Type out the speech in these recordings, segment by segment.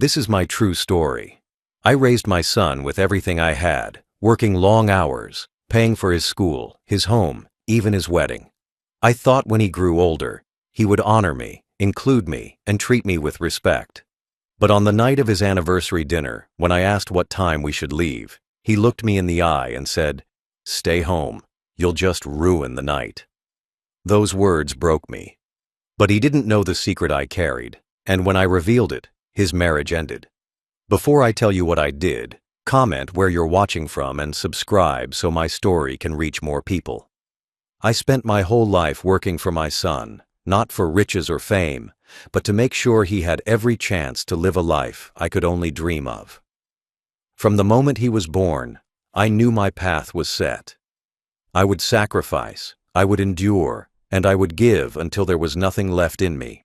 This is my true story. I raised my son with everything I had, working long hours, paying for his school, his home, even his wedding. I thought when he grew older, he would honor me, include me, and treat me with respect. But on the night of his anniversary dinner, when I asked what time we should leave, he looked me in the eye and said, "Stay home. You'll just ruin the night." Those words broke me. But he didn't know the secret I carried, and when I revealed it, his marriage ended. Before I tell you what I did, comment where you're watching from and subscribe so my story can reach more people. I spent my whole life working for my son, not for riches or fame, but to make sure he had every chance to live a life I could only dream of. From the moment he was born, I knew my path was set. I would sacrifice, I would endure, and I would give until there was nothing left in me.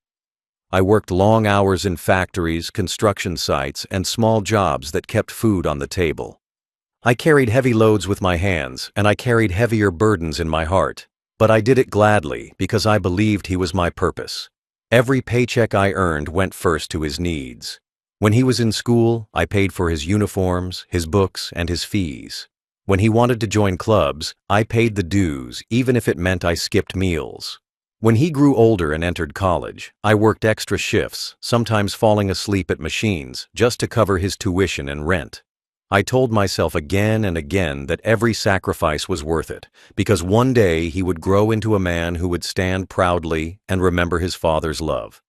I worked long hours in factories, construction sites, and small jobs that kept food on the table. I carried heavy loads with my hands, and I carried heavier burdens in my heart, but I did it gladly because I believed he was my purpose. Every paycheck I earned went first to his needs. When he was in school, I paid for his uniforms, his books, and his fees. When he wanted to join clubs, I paid the dues, even if it meant I skipped meals. When he grew older and entered college, I worked extra shifts, sometimes falling asleep at machines, just to cover his tuition and rent. I told myself again and again that every sacrifice was worth it, because one day he would grow into a man who would stand proudly and remember his father's love.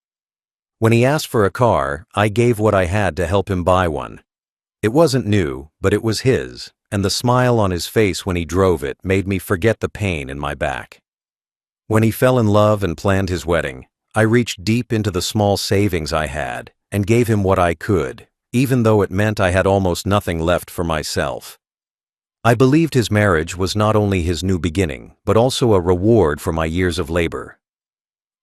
When he asked for a car, I gave what I had to help him buy one. It wasn't new, but it was his, and the smile on his face when he drove it made me forget the pain in my back. When he fell in love and planned his wedding, I reached deep into the small savings I had and gave him what I could, even though it meant I had almost nothing left for myself. I believed his marriage was not only his new beginning, but also a reward for my years of labor.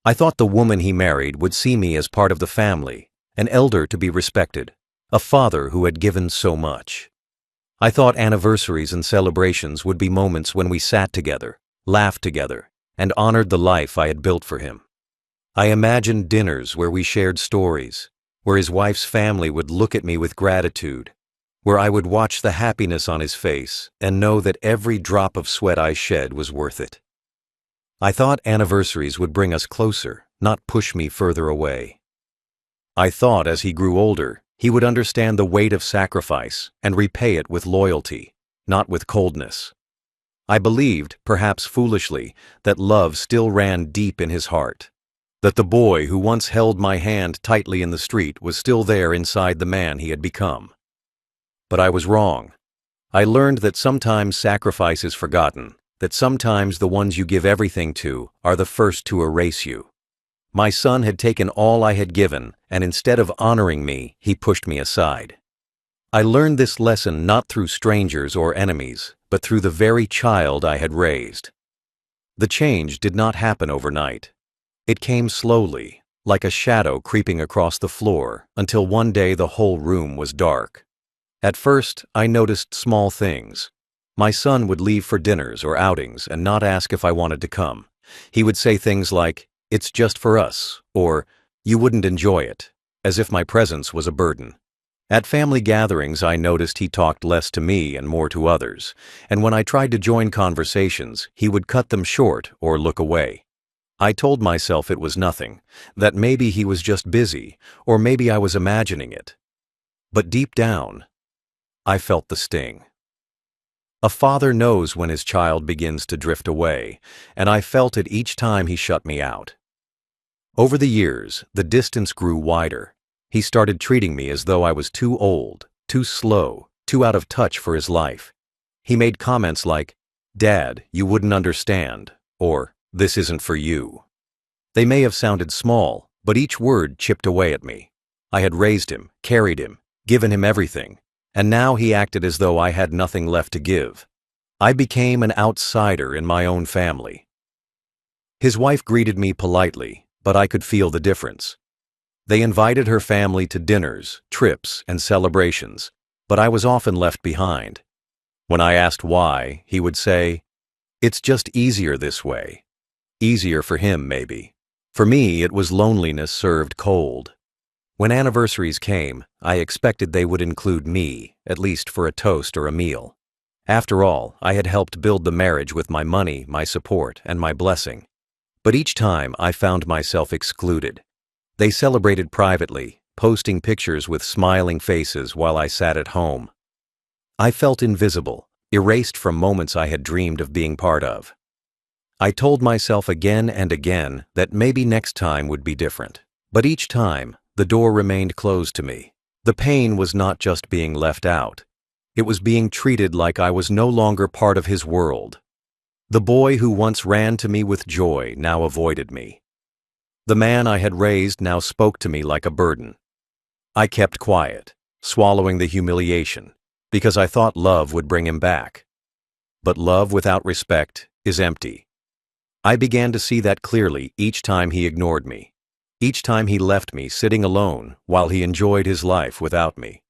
I thought the woman he married would see me as part of the family, an elder to be respected, a father who had given so much. I thought anniversaries and celebrations would be moments when we sat together, laughed together, and honored the life I had built for him. I imagined dinners where we shared stories, where his wife's family would look at me with gratitude, where I would watch the happiness on his face and know that every drop of sweat I shed was worth it. I thought anniversaries would bring us closer, not push me further away. I thought as he grew older, he would understand the weight of sacrifice and repay it with loyalty, not with coldness. I believed, perhaps foolishly, that love still ran deep in his heart, that the boy who once held my hand tightly in the street was still there inside the man he had become. But I was wrong. I learned that sometimes sacrifice is forgotten, that sometimes the ones you give everything to are the first to erase you. My son had taken all I had given, and instead of honoring me, he pushed me aside. I learned this lesson not through strangers or enemies, but through the very child I had raised. The change did not happen overnight. It came slowly, like a shadow creeping across the floor, until one day the whole room was dark. At first, I noticed small things. My son would leave for dinners or outings and not ask if I wanted to come. He would say things like, "It's just for us," or "You wouldn't enjoy it," as if my presence was a burden. At family gatherings, I noticed he talked less to me and more to others, and when I tried to join conversations, he would cut them short or look away. I told myself it was nothing, that maybe he was just busy, or maybe I was imagining it. But deep down, I felt the sting. A father knows when his child begins to drift away, and I felt it each time he shut me out. Over the years, the distance grew wider. He started treating me as though I was too old, too slow, too out of touch for his life. He made comments like, "Dad, you wouldn't understand," or "This isn't for you." They may have sounded small, but each word chipped away at me. I had raised him, carried him, given him everything, and now he acted as though I had nothing left to give. I became an outsider in my own family. His wife greeted me politely, but I could feel the difference. They invited her family to dinners, trips, and celebrations, but I was often left behind. When I asked why, he would say, "It's just easier this way." Easier for him, maybe. For me, it was loneliness served cold. When anniversaries came, I expected they would include me, at least for a toast or a meal. After all, I had helped build the marriage with my money, my support, and my blessing. But each time I found myself excluded. They celebrated privately, posting pictures with smiling faces while I sat at home. I felt invisible, erased from moments I had dreamed of being part of. I told myself again and again that maybe next time would be different. But each time, the door remained closed to me. The pain was not just being left out. It was being treated like I was no longer part of his world. The boy who once ran to me with joy now avoided me. The man I had raised now spoke to me like a burden. I kept quiet, swallowing the humiliation, because I thought love would bring him back. But love without respect is empty. I began to see that clearly each time he ignored me. Each time he left me sitting alone while he enjoyed his life without me.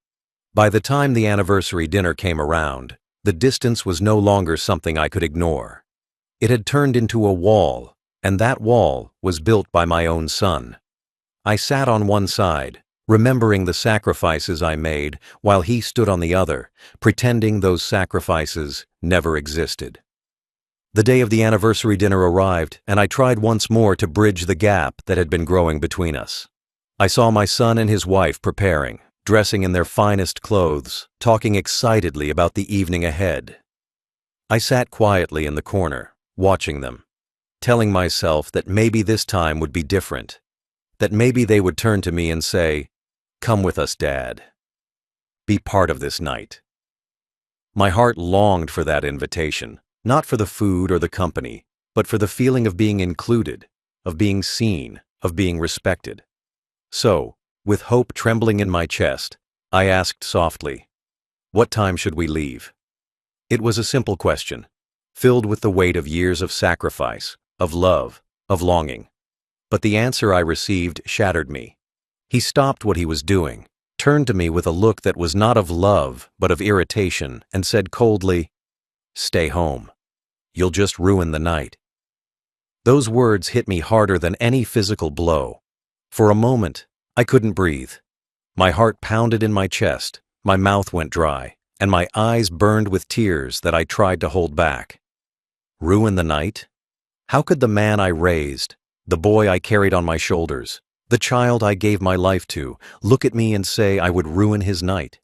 By the time the anniversary dinner came around, the distance was no longer something I could ignore. It had turned into a wall, and that wall was built by my own son. I sat on one side, remembering the sacrifices I made, while he stood on the other, pretending those sacrifices never existed. The day of the anniversary dinner arrived, and I tried once more to bridge the gap that had been growing between us. I saw my son and his wife preparing, dressing in their finest clothes, talking excitedly about the evening ahead. I sat quietly in the corner, watching them, telling myself that maybe this time would be different, that maybe they would turn to me and say, "Come with us, Dad. Be part of this night." My heart longed for that invitation. Not for the food or the company, but for the feeling of being included, of being seen, of being respected. So, with hope trembling in my chest, I asked softly, "What time should we leave?" It was a simple question, filled with the weight of years of sacrifice, of love, of longing. But the answer I received shattered me. He stopped what he was doing, turned to me with a look that was not of love, but of irritation, and said coldly, "Stay home. You'll just ruin the night." Those words hit me harder than any physical blow. For a moment, I couldn't breathe. My heart pounded in my chest, my mouth went dry, and my eyes burned with tears that I tried to hold back. Ruin the night? How could the man I raised, the boy I carried on my shoulders, the child I gave my life to, look at me and say I would ruin his night?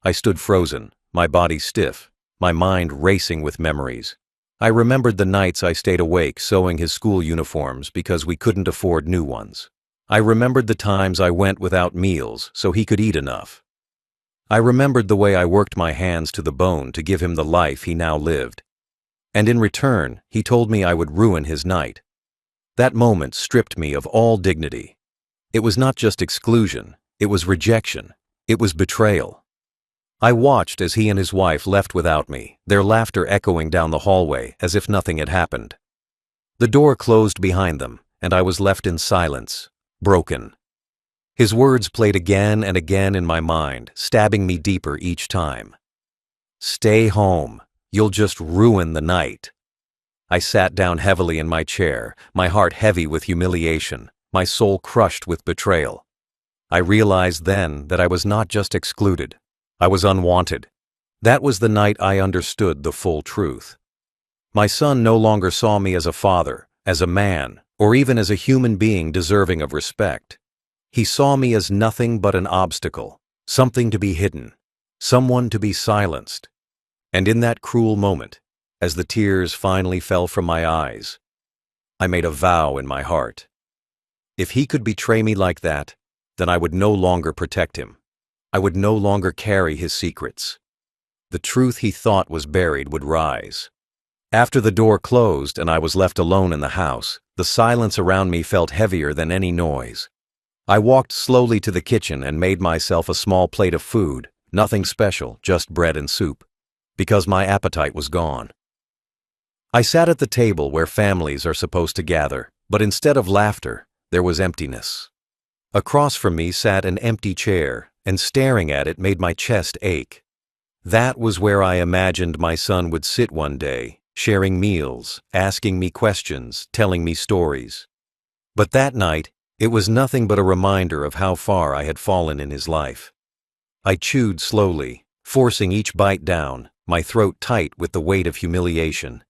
I stood frozen, my body stiff, my mind racing with memories. I remembered the nights I stayed awake sewing his school uniforms because we couldn't afford new ones. I remembered the times I went without meals so he could eat enough. I remembered the way I worked my hands to the bone to give him the life he now lived. And in return, he told me I would ruin his night. That moment stripped me of all dignity. It was not just exclusion, it was rejection, it was betrayal. I watched as he and his wife left without me, their laughter echoing down the hallway as if nothing had happened. The door closed behind them, and I was left in silence, broken. His words played again and again in my mind, stabbing me deeper each time. "Stay home. You'll just ruin the night." I sat down heavily in my chair, my heart heavy with humiliation, my soul crushed with betrayal. I realized then that I was not just excluded. I was unwanted. That was the night I understood the full truth. My son no longer saw me as a father, as a man, or even as a human being deserving of respect. He saw me as nothing but an obstacle, something to be hidden, someone to be silenced. And in that cruel moment, as the tears finally fell from my eyes, I made a vow in my heart. If he could betray me like that, then I would no longer protect him. I would no longer carry his secrets. The truth he thought was buried would rise. After the door closed and I was left alone in the house, the silence around me felt heavier than any noise. I walked slowly to the kitchen and made myself a small plate of food, nothing special, just bread and soup, because my appetite was gone. I sat at the table where families are supposed to gather, but instead of laughter, there was emptiness. Across from me sat an empty chair, and staring at it made my chest ache. That was where I imagined my son would sit one day, sharing meals, asking me questions, telling me stories. But that night, It was nothing but a reminder of how far I had fallen in his life. I chewed slowly, forcing each bite down, my throat tight with the weight of humiliation.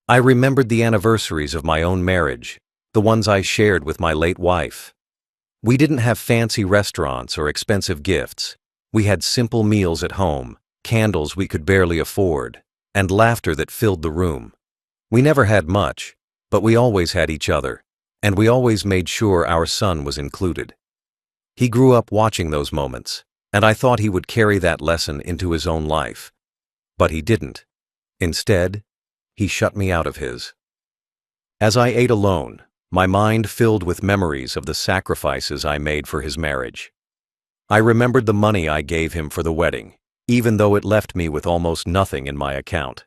I remembered the anniversaries of my own marriage, the ones I shared with my late wife. We didn't have fancy restaurants or expensive gifts. We had simple meals at home, candles we could barely afford, and laughter that filled the room. We never had much, but we always had each other, and we always made sure our son was included. He grew up watching those moments, and I thought he would carry that lesson into his own life. But he didn't. Instead, he shut me out of his. As I ate alone, my mind filled with memories of the sacrifices I made for his marriage. I remembered the money I gave him for the wedding, even though it left me with almost nothing in my account.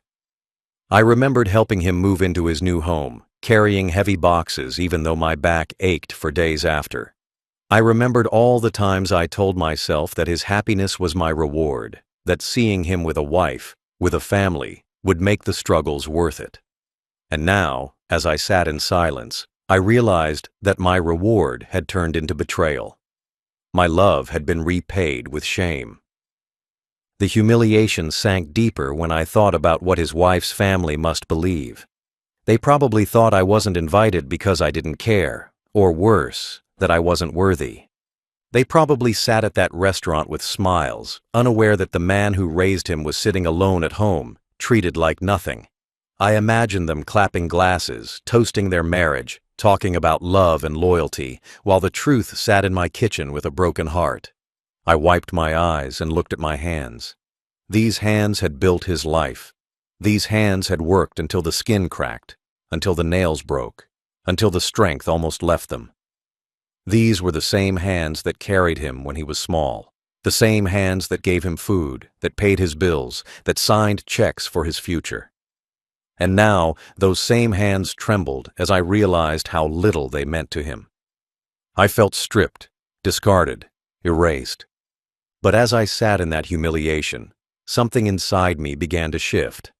I remembered helping him move into his new home, carrying heavy boxes even though my back ached for days after. I remembered all the times I told myself that his happiness was my reward, that seeing him with a wife, with a family, would make the struggles worth it. And now, as I sat in silence, I realized that my reward had turned into betrayal. My love had been repaid with shame. The humiliation sank deeper when I thought about what his wife's family must believe. They probably thought I wasn't invited because I didn't care, or worse, that I wasn't worthy. They probably sat at that restaurant with smiles, unaware that the man who raised him was sitting alone at home, treated like nothing. I imagined them clapping glasses, toasting their marriage, talking about love and loyalty, while the truth sat in my kitchen with a broken heart. I wiped my eyes and looked at my hands. These hands had built his life. These hands had worked until the skin cracked, until the nails broke, until the strength almost left them. These were the same hands that carried him when he was small, the same hands that gave him food, that paid his bills, that signed checks for his future. And now those same hands trembled as I realized how little they meant to him. I felt stripped, discarded, erased. But as I sat in that humiliation, something inside me began to shift.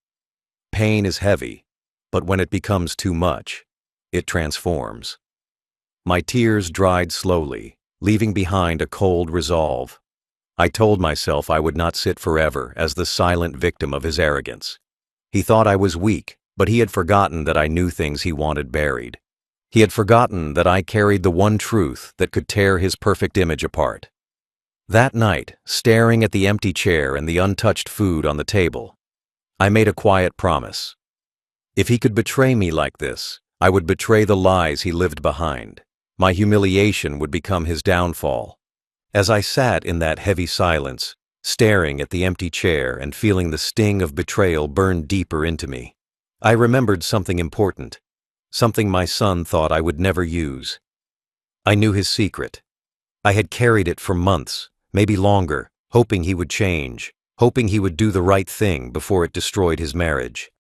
Pain is heavy, but when it becomes too much, it transforms. My tears dried slowly, leaving behind a cold resolve. I told myself I would not sit forever as the silent victim of his arrogance. He thought I was weak, but he had forgotten that I knew things he wanted buried. He had forgotten that I carried the one truth that could tear his perfect image apart. That night, staring at the empty chair and the untouched food on the table, I made a quiet promise. If he could betray me like this, I would betray the lies he lived behind. My humiliation would become his downfall. As I sat in that heavy silence, staring at the empty chair and feeling the sting of betrayal burn deeper into me, I remembered something important, something my son thought I would never use. I knew his secret. I had carried it for months, maybe longer, hoping he would change, hoping he would do the right thing before it destroyed his marriage.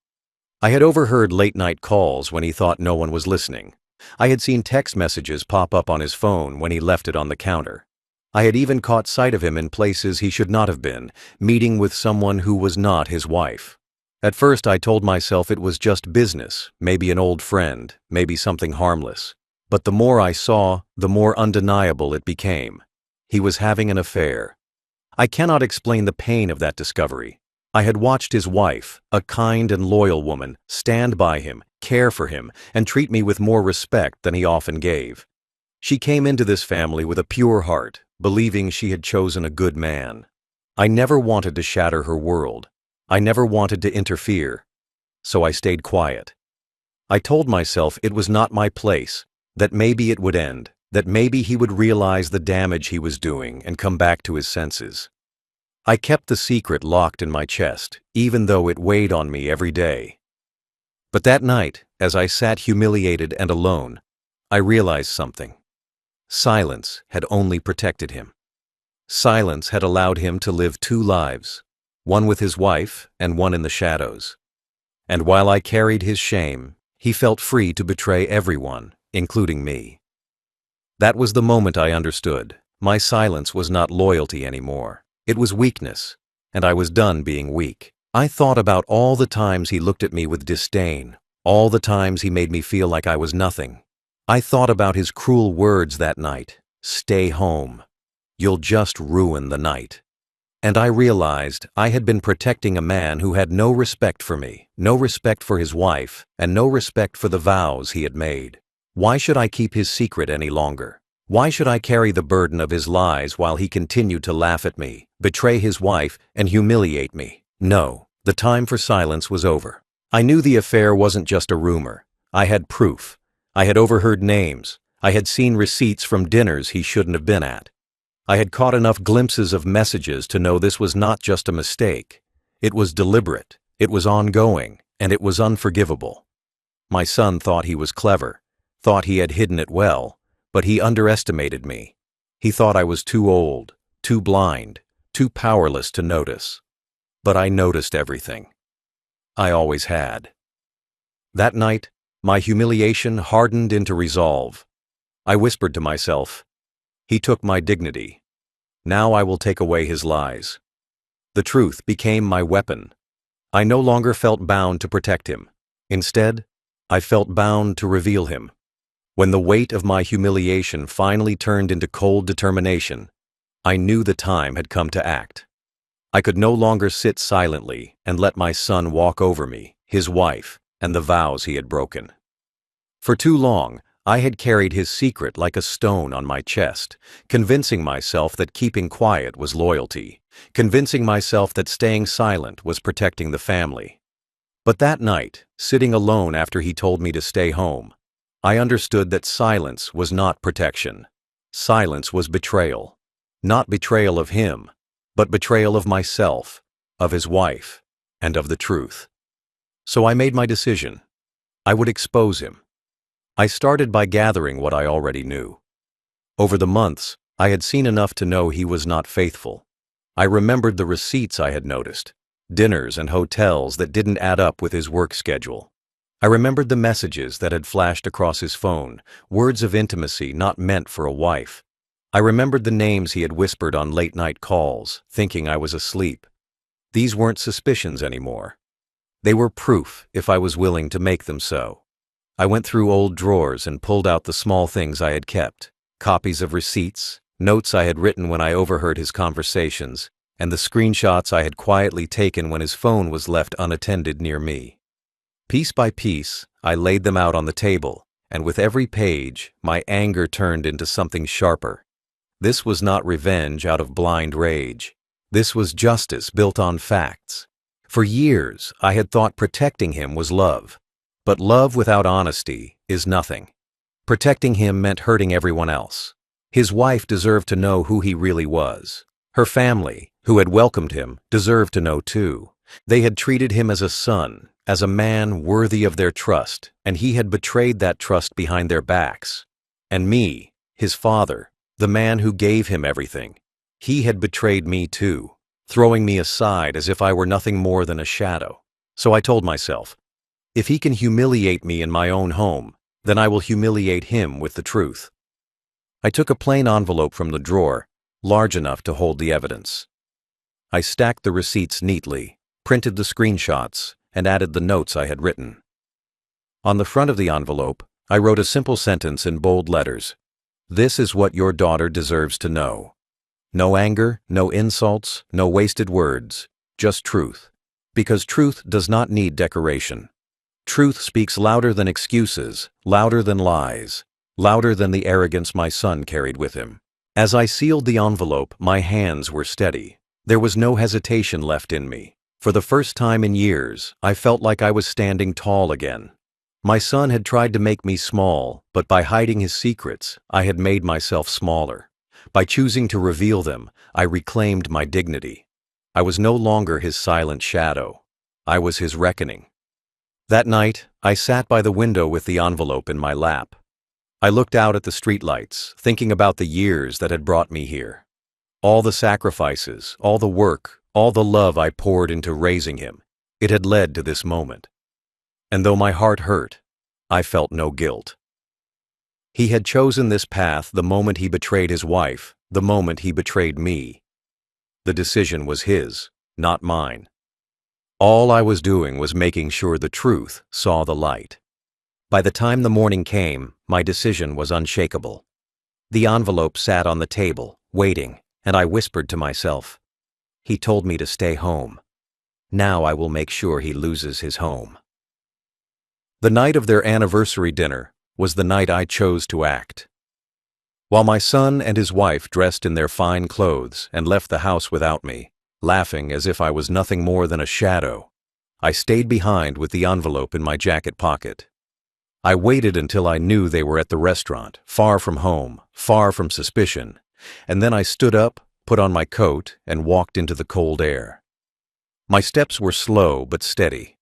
I had overheard late-night calls when he thought no one was listening. I had seen text messages pop up on his phone when he left it on the counter. I had even caught sight of him in places he should not have been, meeting with someone who was not his wife. At first I told myself it was just business, maybe an old friend, maybe something harmless. But the more I saw, the more undeniable it became. He was having an affair. I cannot explain the pain of that discovery. I had watched his wife, a kind and loyal woman, stand by him, care for him, and treat me with more respect than he often gave. She came into this family with a pure heart, believing she had chosen a good man. I never wanted to shatter her world. I never wanted to interfere. So I stayed quiet. I told myself it was not my place, that maybe it would end, that maybe he would realize the damage he was doing and come back to his senses. I kept the secret locked in my chest, even though it weighed on me every day. But that night, as I sat humiliated and alone, I realized something. Silence had only protected him. Silence had allowed him to live two lives, one with his wife and one in the shadows. And while I carried his shame, he felt free to betray everyone, including me. That was the moment I understood. My silence was not loyalty anymore. It was weakness, and I was done being weak. I thought about all the times he looked at me with disdain, all the times he made me feel like I was nothing. I thought about his cruel words that night. Stay home. You'll just ruin the night. And I realized I had been protecting a man who had no respect for me, no respect for his wife, and no respect for the vows he had made. Why should I keep his secret any longer? Why should I carry the burden of his lies while he continued to laugh at me, betray his wife, and humiliate me? No, the time for silence was over. I knew the affair wasn't just a rumor. I had proof. I had overheard names. I had seen receipts from dinners he shouldn't have been at. I had caught enough glimpses of messages to know this was not just a mistake. It was deliberate, it was ongoing, and it was unforgivable. My son thought he was clever, thought he had hidden it well, but he underestimated me. He thought I was too old, too blind, too powerless to notice. But I noticed everything. I always had. That night, my humiliation hardened into resolve. I whispered to myself, "He took my dignity. Now I will take away his lies." The truth became my weapon. I no longer felt bound to protect him. Instead, I felt bound to reveal him. When the weight of my humiliation finally turned into cold determination, I knew the time had come to act. I could no longer sit silently and let my son walk over me, his wife, and the vows he had broken. For too long, I had carried his secret like a stone on my chest, convincing myself that keeping quiet was loyalty, convincing myself that staying silent was protecting the family. But that night, sitting alone after he told me to stay home, I understood that silence was not protection. Silence was betrayal. Not betrayal of him, but betrayal of myself, of his wife, and of the truth. So I made my decision. I would expose him. I started by gathering what I already knew. Over the months, I had seen enough to know he was not faithful. I remembered the receipts I had noticed, dinners and hotels that didn't add up with his work schedule. I remembered the messages that had flashed across his phone, words of intimacy not meant for a wife. I remembered the names he had whispered on late-night calls, thinking I was asleep. These weren't suspicions anymore. They were proof if I was willing to make them so. I went through old drawers and pulled out the small things I had kept, copies of receipts, notes I had written when I overheard his conversations, and the screenshots I had quietly taken when his phone was left unattended near me. Piece by piece, I laid them out on the table, and with every page, my anger turned into something sharper. This was not revenge out of blind rage. This was justice built on facts. For years, I had thought protecting him was love. But love without honesty is nothing. Protecting him meant hurting everyone else. His wife deserved to know who he really was. Her family, who had welcomed him, deserved to know too. They had treated him as a son, as a man worthy of their trust, and he had betrayed that trust behind their backs. And me, his father, the man who gave him everything, he had betrayed me too, throwing me aside as if I were nothing more than a shadow. So I told myself, if he can humiliate me in my own home, then I will humiliate him with the truth. I took a plain envelope from the drawer, large enough to hold the evidence. I stacked the receipts neatly, printed the screenshots, and added the notes I had written. On the front of the envelope, I wrote a simple sentence in bold letters. This is what your daughter deserves to know. No anger, no insults, no wasted words, just truth. Because truth does not need decoration. Truth speaks louder than excuses, louder than lies, louder than the arrogance my son carried with him. As I sealed the envelope, my hands were steady. There was no hesitation left in me. For the first time in years, I felt like I was standing tall again. My son had tried to make me small, but by hiding his secrets, I had made myself smaller. By choosing to reveal them, I reclaimed my dignity. I was no longer his silent shadow. I was his reckoning. That night, I sat by the window with the envelope in my lap. I looked out at the streetlights, thinking about the years that had brought me here. All the sacrifices, all the work, all the love I poured into raising him, it had led to this moment. And though my heart hurt, I felt no guilt. He had chosen this path the moment he betrayed his wife, the moment he betrayed me. The decision was his, not mine. All I was doing was making sure the truth saw the light. By the time the morning came, my decision was unshakable. The envelope sat on the table, waiting, and I whispered to myself, "He told me to stay home. Now I will make sure he loses his home." The night of their anniversary dinner was the night I chose to act. While my son and his wife dressed in their fine clothes and left the house without me, laughing as if I was nothing more than a shadow, I stayed behind with the envelope in my jacket pocket. I waited until I knew they were at the restaurant, far from home, far from suspicion, and then I stood up, put on my coat, and walked into the cold air. My steps were slow but steady.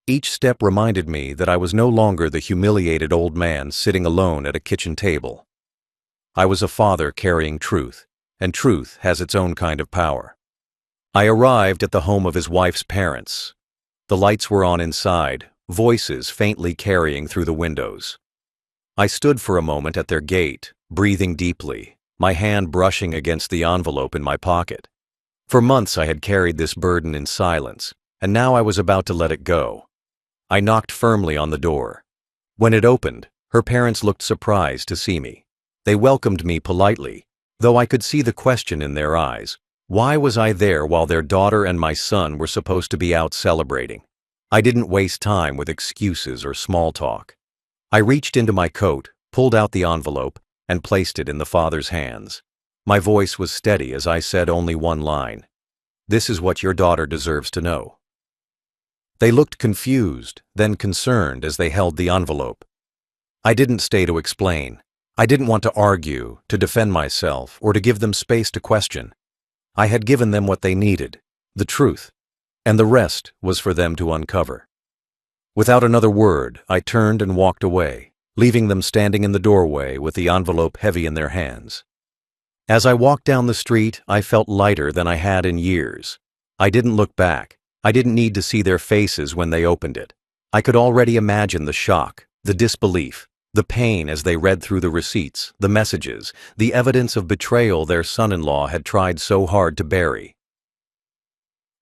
Each step reminded me that I was no longer the humiliated old man sitting alone at a kitchen table. I was a father carrying truth, and truth has its own kind of power. I arrived at the home of his wife's parents. The lights were on inside, voices faintly carrying through the windows. I stood for a moment at their gate, breathing deeply, my hand brushing against the envelope in my pocket. For months I had carried this burden in silence, and now I was about to let it go. I knocked firmly on the door. When it opened, her parents looked surprised to see me. They welcomed me politely, though I could see the question in their eyes. Why was I there while their daughter and my son were supposed to be out celebrating? I didn't waste time with excuses or small talk. I reached into my coat, pulled out the envelope, and placed it in the father's hands. My voice was steady as I said only one line. "This is what your daughter deserves to know." They looked confused, then concerned as they held the envelope. I didn't stay to explain. I didn't want to argue, to defend myself, or to give them space to question. I had given them what they needed, the truth, and the rest was for them to uncover. Without another word, I turned and walked away, leaving them standing in the doorway with the envelope heavy in their hands. As I walked down the street, I felt lighter than I had in years. I didn't look back. I didn't need to see their faces when they opened it. I could already imagine the shock, the disbelief, the pain as they read through the receipts, the messages, the evidence of betrayal their son-in-law had tried so hard to bury.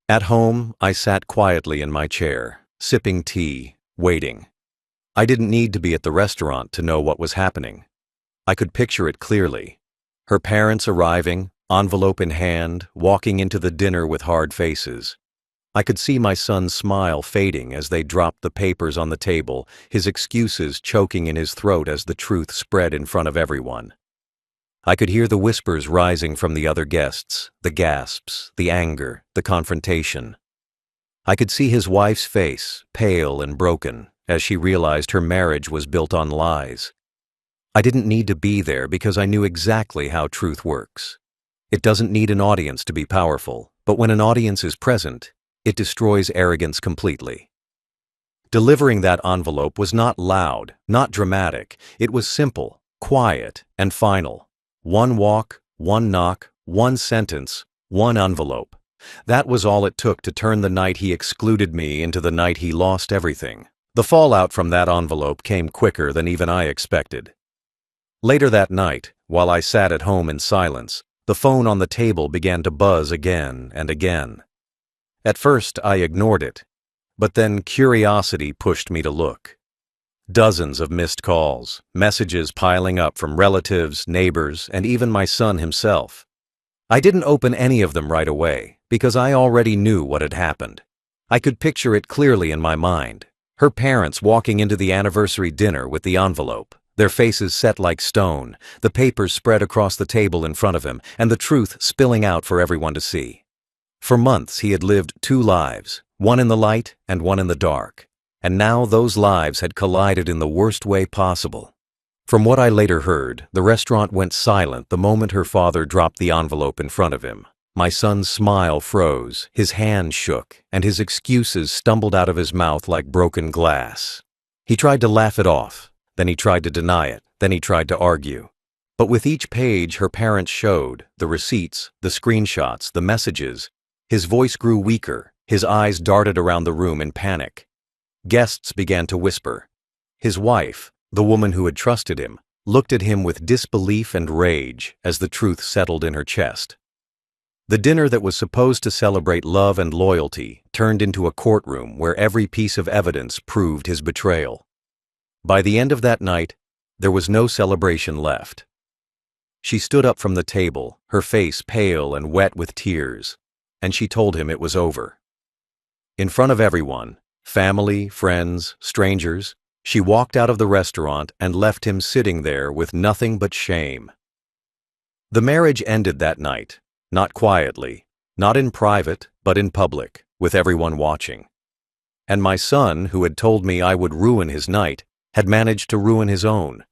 At home, I sat quietly in my chair, sipping tea, waiting. I didn't need to be at the restaurant to know what was happening. I could picture it clearly. Her parents arriving, envelope in hand, walking into the dinner with hard faces. I could see my son's smile fading as they dropped the papers on the table, his excuses choking in his throat as the truth spread in front of everyone. I could hear the whispers rising from the other guests, the gasps, the anger, the confrontation. I could see his wife's face, pale and broken, as she realized her marriage was built on lies. I didn't need to be there because I knew exactly how truth works. It doesn't need an audience to be powerful, but when an audience is present, it destroys arrogance completely. Delivering that envelope was not loud, not dramatic. It was simple, quiet, and final. One walk, one knock, one sentence, one envelope. That was all it took to turn the night he excluded me into the night he lost everything. The fallout from that envelope came quicker than even I expected. Later that night, while I sat at home in silence, the phone on the table began to buzz again and again. At first, I ignored it, but then curiosity pushed me to look. Dozens of missed calls, messages piling up from relatives, neighbors, and even my son himself. I didn't open any of them right away, because I already knew what had happened. I could picture it clearly in my mind. Her parents walking into the anniversary dinner with the envelope, their faces set like stone, the papers spread across the table in front of him, and the truth spilling out for everyone to see. For months he had lived two lives, one in the light and one in the dark, and now those lives had collided in the worst way possible. From what I later heard, the restaurant went silent the moment her father dropped the envelope in front of him. My son's smile froze, his hand shook, and his excuses stumbled out of his mouth like broken glass. He tried to laugh it off, then he tried to deny it, then he tried to argue. But with each page her parents showed, the receipts, the screenshots, the messages, his voice grew weaker, his eyes darted around the room in panic. Guests began to whisper. His wife, the woman who had trusted him, looked at him with disbelief and rage as the truth settled in her chest. The dinner that was supposed to celebrate love and loyalty turned into a courtroom where every piece of evidence proved his betrayal. By the end of that night, there was no celebration left. She stood up from the table, her face pale and wet with tears, and she told him it was over. In front of everyone, family, friends, strangers, she walked out of the restaurant and left him sitting there with nothing but shame. The marriage ended that night, not quietly, not in private, but in public, with everyone watching. And my son, who had told me I would ruin his night, had managed to ruin his own.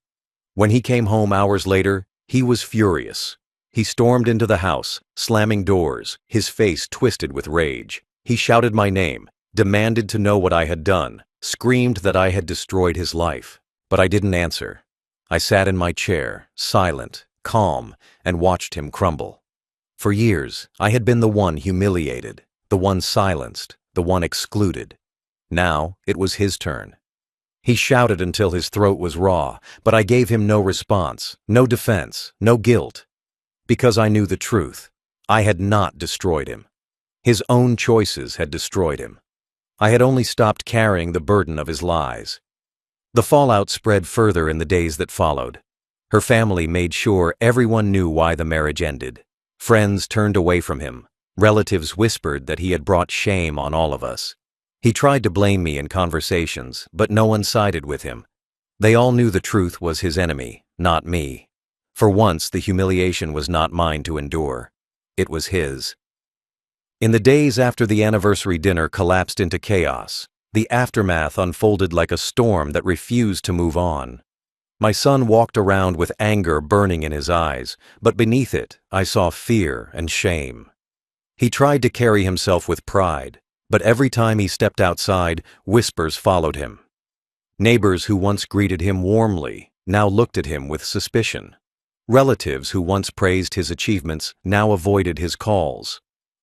When he came home hours later, he was furious. He stormed into the house, slamming doors, his face twisted with rage. He shouted my name, demanded to know what I had done, screamed that I had destroyed his life. But I didn't answer. I sat in my chair, silent, calm, and watched him crumble. For years, I had been the one humiliated, the one silenced, the one excluded. Now, it was his turn. He shouted until his throat was raw, but I gave him no response, no defense, no guilt. Because I knew the truth. I had not destroyed him. His own choices had destroyed him. I had only stopped carrying the burden of his lies. The fallout spread further in the days that followed. Her family made sure everyone knew why the marriage ended. Friends turned away from him. Relatives whispered that he had brought shame on all of us. He tried to blame me in conversations, but no one sided with him. They all knew the truth was his enemy, not me. For once, the humiliation was not mine to endure. It was his. In the days after the anniversary dinner collapsed into chaos, the aftermath unfolded like a storm that refused to move on. My son walked around with anger burning in his eyes, but beneath it, I saw fear and shame. He tried to carry himself with pride, but every time he stepped outside, whispers followed him. Neighbors who once greeted him warmly now looked at him with suspicion. Relatives who once praised his achievements now avoided his calls.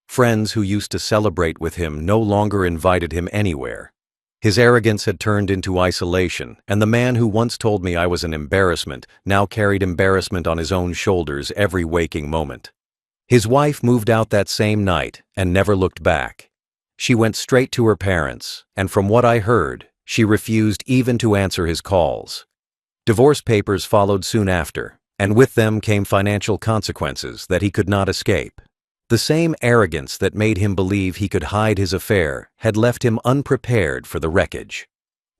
Friends who used to celebrate with him no longer invited him anywhere. His arrogance had turned into isolation, and the man who once told me I was an embarrassment now carried embarrassment on his own shoulders every waking moment. His wife moved out that same night and never looked back. She went straight to her parents, and from what I heard, she refused even to answer his calls. Divorce papers followed soon after, and with them came financial consequences that he could not escape. The same arrogance that made him believe he could hide his affair had left him unprepared for the wreckage.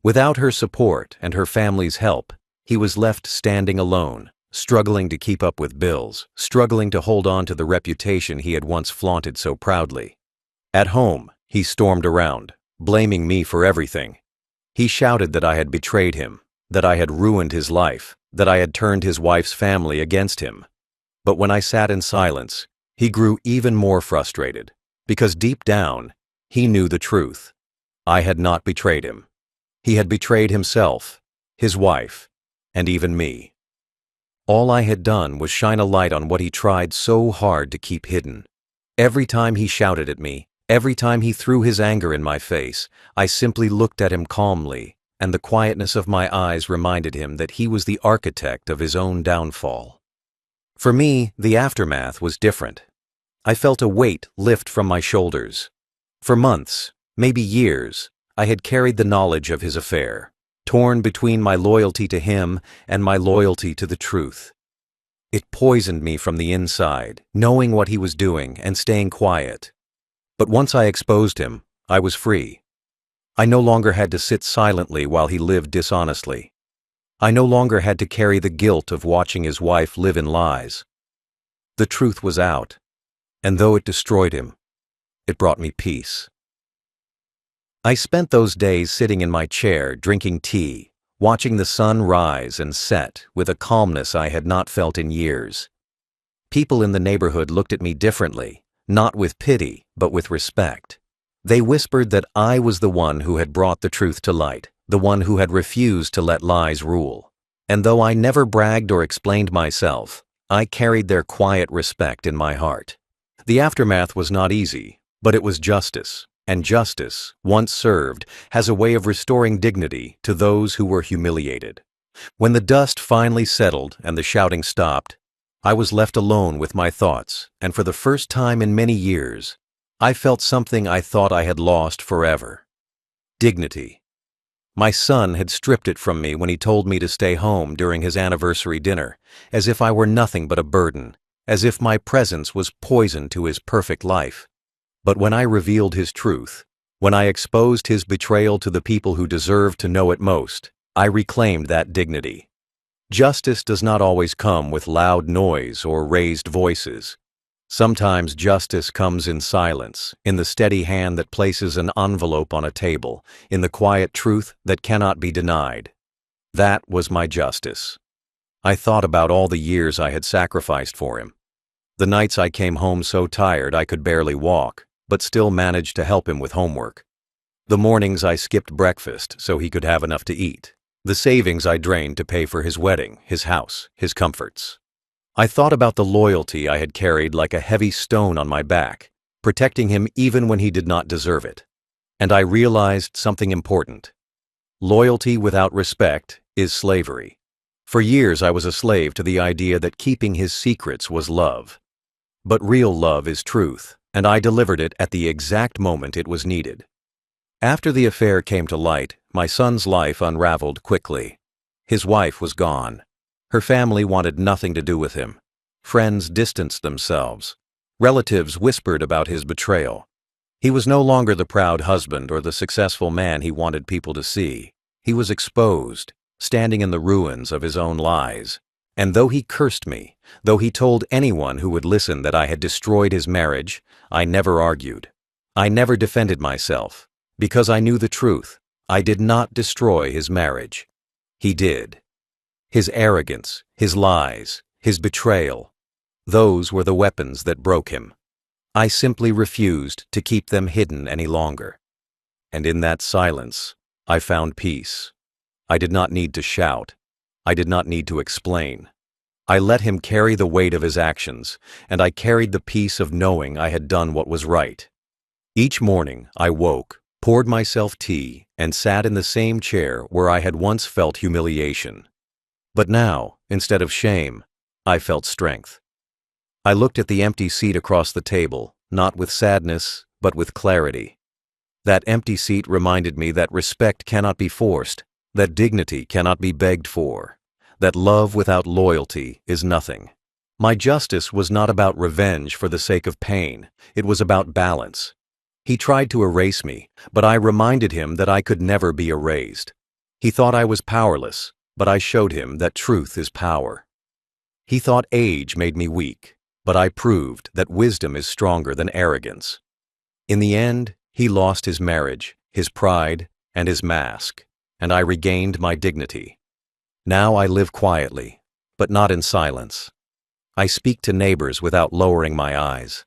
Without her support and her family's help, he was left standing alone, struggling to keep up with bills, struggling to hold on to the reputation he had once flaunted so proudly. At home, he stormed around, blaming me for everything. He shouted that I had betrayed him, that I had ruined his life, that I had turned his wife's family against him. But when I sat in silence, he grew even more frustrated, because deep down, he knew the truth. I had not betrayed him. He had betrayed himself, his wife, and even me. All I had done was shine a light on what he tried so hard to keep hidden. Every time he shouted at me, every time he threw his anger in my face, I simply looked at him calmly, and the quietness of my eyes reminded him that he was the architect of his own downfall. For me, the aftermath was different. I felt a weight lift from my shoulders. For months, maybe years, I had carried the knowledge of his affair, torn between my loyalty to him and my loyalty to the truth. It poisoned me from the inside, knowing what he was doing and staying quiet. But once I exposed him, I was free. I no longer had to sit silently while he lived dishonestly. I no longer had to carry the guilt of watching his wife live in lies. The truth was out. And though it destroyed him, it brought me peace. I spent those days sitting in my chair, drinking tea, watching the sun rise and set with a calmness I had not felt in years. People in the neighborhood looked at me differently, not with pity, but with respect. They whispered that I was the one who had brought the truth to light, the one who had refused to let lies rule. And though I never bragged or explained myself, I carried their quiet respect in my heart. The aftermath was not easy, but it was justice, and justice, once served, has a way of restoring dignity to those who were humiliated. When the dust finally settled and the shouting stopped, I was left alone with my thoughts, and for the first time in many years, I felt something I thought I had lost forever: dignity. My son had stripped it from me when he told me to stay home during his anniversary dinner, as if I were nothing but a burden, as if my presence was poison to his perfect life. But when I revealed his truth, when I exposed his betrayal to the people who deserved to know it most, I reclaimed that dignity. Justice does not always come with loud noise or raised voices. Sometimes justice comes in silence, in the steady hand that places an envelope on a table, in the quiet truth that cannot be denied. That was my justice. I thought about all the years I had sacrificed for him. The nights I came home so tired I could barely walk, but still managed to help him with homework. The mornings I skipped breakfast so he could have enough to eat. The savings I drained to pay for his wedding, his house, his comforts. I thought about the loyalty I had carried like a heavy stone on my back, protecting him even when he did not deserve it. And I realized something important. Loyalty without respect is slavery. For years I was a slave to the idea that keeping his secrets was love. But real love is truth, and I delivered it at the exact moment it was needed. After the affair came to light, my son's life unraveled quickly. His wife was gone. Her family wanted nothing to do with him. Friends distanced themselves. Relatives whispered about his betrayal. He was no longer the proud husband or the successful man he wanted people to see. He was exposed, standing in the ruins of his own lies. And though he cursed me, though he told anyone who would listen that I had destroyed his marriage, I never argued. I never defended myself, because I knew the truth. I did not destroy his marriage. He did. His arrogance, his lies, his betrayal, those were the weapons that broke him. I simply refused to keep them hidden any longer. And in that silence, I found peace. I did not need to shout. I did not need to explain. I let him carry the weight of his actions, and I carried the peace of knowing I had done what was right. Each morning, I woke, poured myself tea, and sat in the same chair where I had once felt humiliation. But now, instead of shame, I felt strength. I looked at the empty seat across the table, not with sadness, but with clarity. That empty seat reminded me that respect cannot be forced, that dignity cannot be begged for, that love without loyalty is nothing. My justice was not about revenge for the sake of pain, it was about balance. He tried to erase me, but I reminded him that I could never be erased. He thought I was powerless, but I showed him that truth is power. He thought age made me weak, but I proved that wisdom is stronger than arrogance. In the end, he lost his marriage, his pride, and his mask, and I regained my dignity. Now I live quietly, but not in silence. I speak to neighbors without lowering my eyes.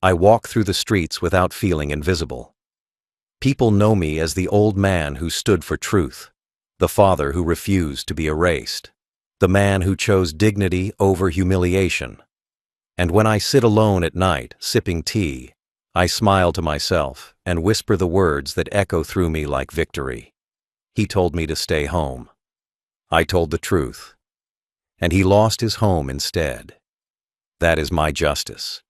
I walk through the streets without feeling invisible. People know me as the old man who stood for truth, the father who refused to be erased, the man who chose dignity over humiliation. And when I sit alone at night, sipping tea, I smile to myself and whisper the words that echo through me like victory. He told me to stay home. I told the truth. And he lost his home instead. That is my justice.